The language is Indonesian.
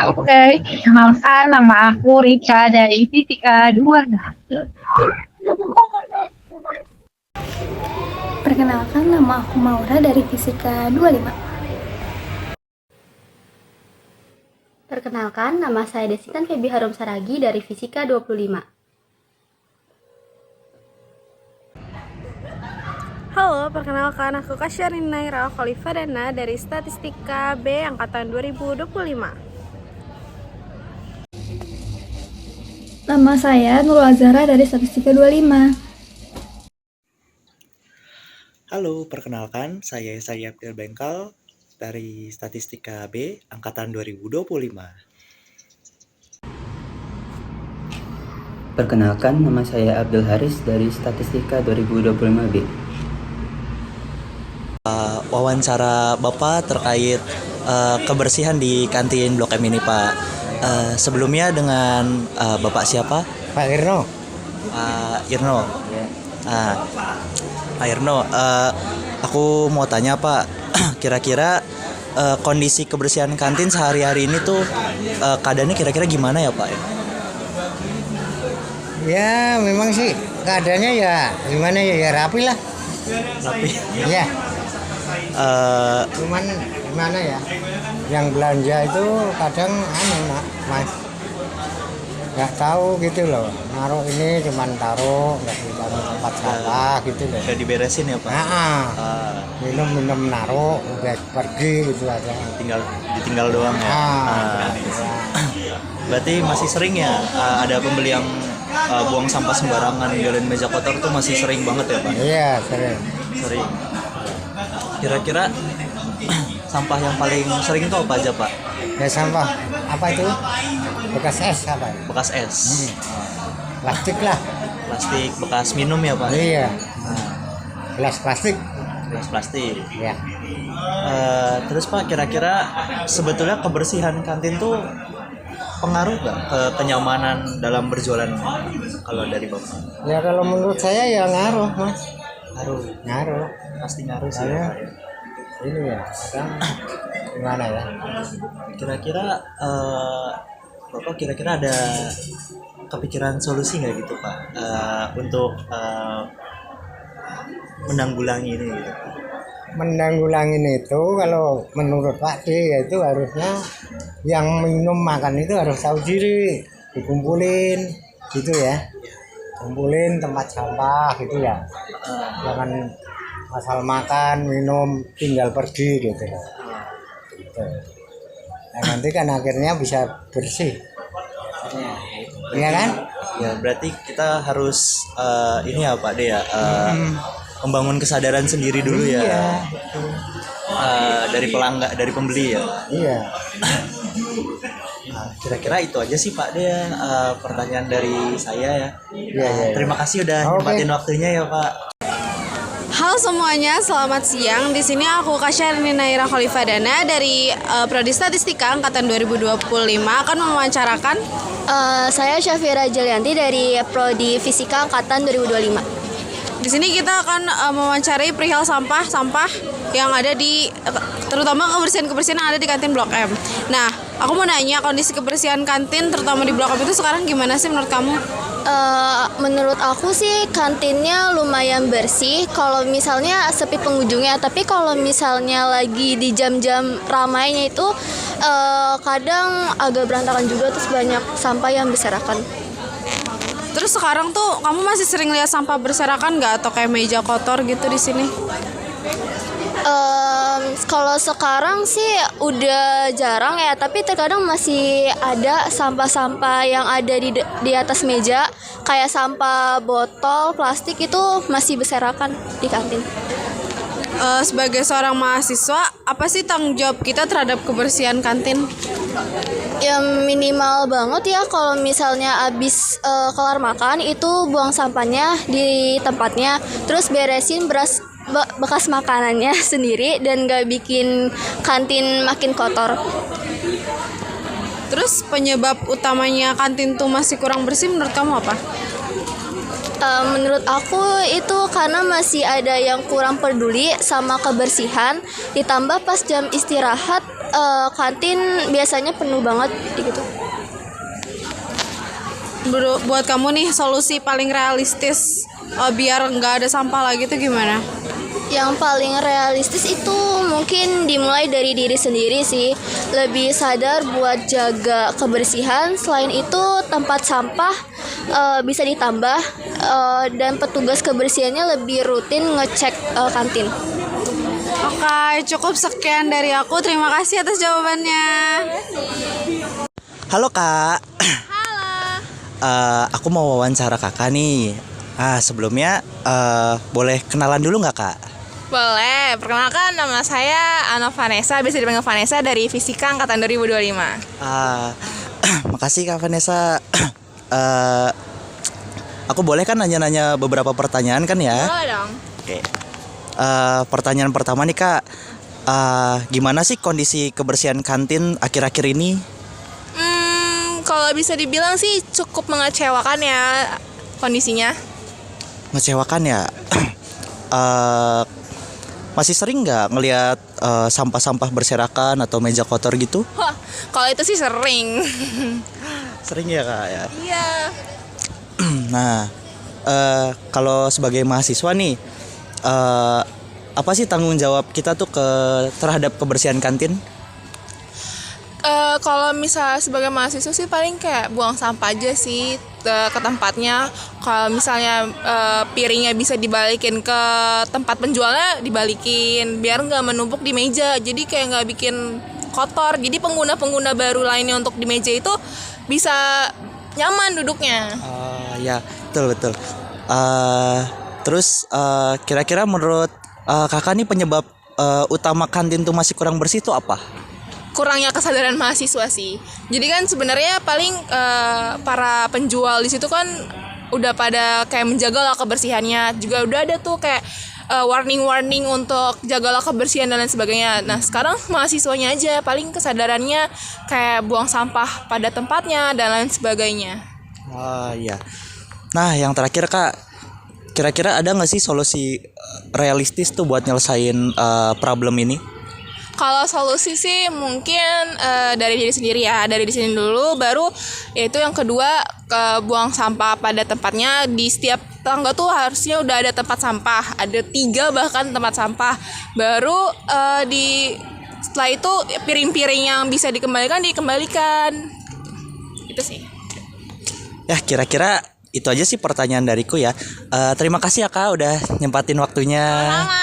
Oke, kenalkan nama aku Rika dari Fisika 2. Perkenalkan, nama aku Maura dari Fisika 25. Perkenalkan, nama saya Desitan Febi Harum Saragi dari Fisika 25. Halo, perkenalkan aku Kasyarina Naira Khalifadana dari Statistika B Angkatan 2025. Nama saya Nurul Azhara dari Statistika 25. Halo, perkenalkan saya Abdul Bengkal dari Statistika B Angkatan 2025. Perkenalkan, nama saya Abdul Haris dari Statistika 2025B. Wawancara Bapak terkait kebersihan di kantin Blok M ini, Pak. Sebelumnya dengan Bapak siapa? Pak Irno. Pak Irno. Pak Irno, aku mau tanya Pak, kira-kira kondisi kebersihan kantin sehari-hari ini tuh keadaannya kira-kira gimana ya Pak? Ya memang sih keadaannya ya gimana ya rapi lah. Rapi. Ya. Cuman gimana ya? Yang belanja itu kadang Mas. Nggak tahu gitu loh. Naruh ini cuman taruh, nggak ditaruh tempat sampah gitu loh. Udah diberesin ya Pak? Minum naruh, udah pergi gitu aja. Ditinggal doang ya. Berarti masih sering ya ada pembeli yang buang sampah sembarangan, ninggalin meja kotor tuh masih sering banget ya Pak? Iya sering. Kira-kira sampah yang paling sering itu apa aja Pak? Ya sampah apa itu? Bekas es apa? Bekas es. Plastik lah. Plastik bekas minum ya Pak? Iya. Gelas plastik. Gelas plastik. Ya. Terus Pak, kira-kira sebetulnya kebersihan kantin tuh pengaruh nggak ke kenyamanan dalam berjualan kalau dari Bapak? Ya kalau menurut saya ya ngaruh Mas. Ngaruh. Pasti ngaruh sih. Saya, ini ya, kadang gimana ya? Kira-kira Bapak kira-kira ada kepikiran solusi nggak gitu Pak untuk menanggulangi ini gitu? Menanggulangi itu kalau menurut Pak D ya itu harusnya yang minum makan itu harus tahu diri, dikumpulin gitu ya, kumpulin tempat sampah gitu ya, jangan asal makan minum tinggal pergi gitu loh. Gitu. Nah, nanti kan akhirnya bisa bersih, iya kan? Ya berarti kita harus ini ya Pak D ya. Membangun kesadaran sendiri dulu ya. Iya. Dari pelanggan, dari pembeli ya. Iya. Kira-kira itu aja sih Pak deh pertanyaan dari saya ya. Iya. Terima kasih udah nyempatin waktunya ya Pak. Halo semuanya, selamat siang. Di sini aku Kasyarina Naira Khalifadana dari Prodi Statistika Angkatan 2025 akan mewawancarakan. Saya Syafira Jalianti dari Prodi Fisika Angkatan 2025. Di sini kita akan mewawancarai perihal sampah yang ada di terutama kebersihan yang ada di kantin Blok M. Nah, aku mau nanya kondisi kebersihan kantin terutama di Blok M itu sekarang gimana sih menurut kamu? Menurut aku sih kantinnya lumayan bersih kalau misalnya sepi pengunjungnya, tapi kalau misalnya lagi di jam-jam ramainya itu kadang agak berantakan juga, terus banyak sampah yang berserakan. Terus sekarang tuh kamu masih sering lihat sampah berserakan nggak atau kayak meja kotor gitu di sini? Kalau sekarang sih udah jarang ya, tapi terkadang masih ada sampah-sampah yang ada di atas meja, kayak sampah botol, plastik itu masih berserakan di kantin. Sebagai seorang mahasiswa, apa sih tanggung jawab kita terhadap kebersihan kantin? Ya minimal banget ya, kalau misalnya abis kelar makan itu buang sampahnya di tempatnya, terus beresin bekas makanannya sendiri dan gak bikin kantin makin kotor. Terus penyebab utamanya kantin tuh masih kurang bersih menurut kamu apa? Menurut aku itu karena masih ada yang kurang peduli sama kebersihan, ditambah pas jam istirahat kantin biasanya penuh banget gitu. Buat kamu nih solusi paling realistis biar nggak ada sampah lagi tuh gimana? Yang paling realistis itu mungkin dimulai dari diri sendiri sih. Lebih sadar buat jaga kebersihan. Selain itu tempat sampah bisa ditambah dan petugas kebersihannya lebih rutin ngecek kantin. Oke, cukup sekian dari aku. Terima kasih atas jawabannya. Halo Kak. Aku mau wawancara Kakak nih. Sebelumnya boleh kenalan dulu nggak Kak? Boleh, perkenalkan nama saya Ana Vanessa, bisa dipanggil Vanessa dari Fisika Angkatan 2025. Makasih Kak Vanessa. Aku boleh kan nanya-nanya beberapa pertanyaan kan ya? Boleh dong. Oke. Pertanyaan pertama nih Kak, gimana sih kondisi kebersihan kantin akhir-akhir ini? Kalau bisa dibilang sih cukup mengecewakan ya kondisinya. Ngecewakan ya? Masih sering nggak ngelihat sampah-sampah berserakan atau meja kotor gitu? Wah, kalau itu sih sering. Sering ya Kak ya? Iya. Nah, kalau sebagai mahasiswa nih, apa sih tanggung jawab kita tuh terhadap kebersihan kantin? Kalau misalnya sebagai mahasiswa sih paling kayak buang sampah aja sih ke tempatnya. Kalau misalnya piringnya bisa dibalikin ke tempat penjualnya, dibalikin biar nggak menumpuk di meja. Jadi kayak nggak bikin kotor. Jadi pengguna-pengguna baru lainnya untuk di meja itu bisa nyaman duduknya. Ya, betul. Terus kira-kira menurut Kakak nih penyebab utama kantin tuh masih kurang bersih itu apa? Kurangnya kesadaran mahasiswa sih. Jadi kan sebenarnya paling para penjual di situ kan udah pada kayak menjagalah kebersihannya. Juga udah ada tuh kayak warning untuk jagalah kebersihan dan lain sebagainya. Nah sekarang mahasiswanya aja paling kesadarannya kayak buang sampah pada tempatnya dan lain sebagainya. Iya. Nah yang terakhir Kak, kira-kira ada nggak sih solusi realistis tuh buat nyelesain problem ini? Kalau solusi sih mungkin dari diri sendiri ya, dari di sini dulu, baru yaitu yang kedua buang sampah pada tempatnya. Di setiap tangga tuh harusnya udah ada tempat sampah, ada 3 bahkan tempat sampah. Baru setelah itu piring-piring yang bisa dikembalikan itu sih. Ya kira-kira itu aja sih pertanyaan dariku ya. Terima kasih ya Kak udah nyempatin waktunya. Sama.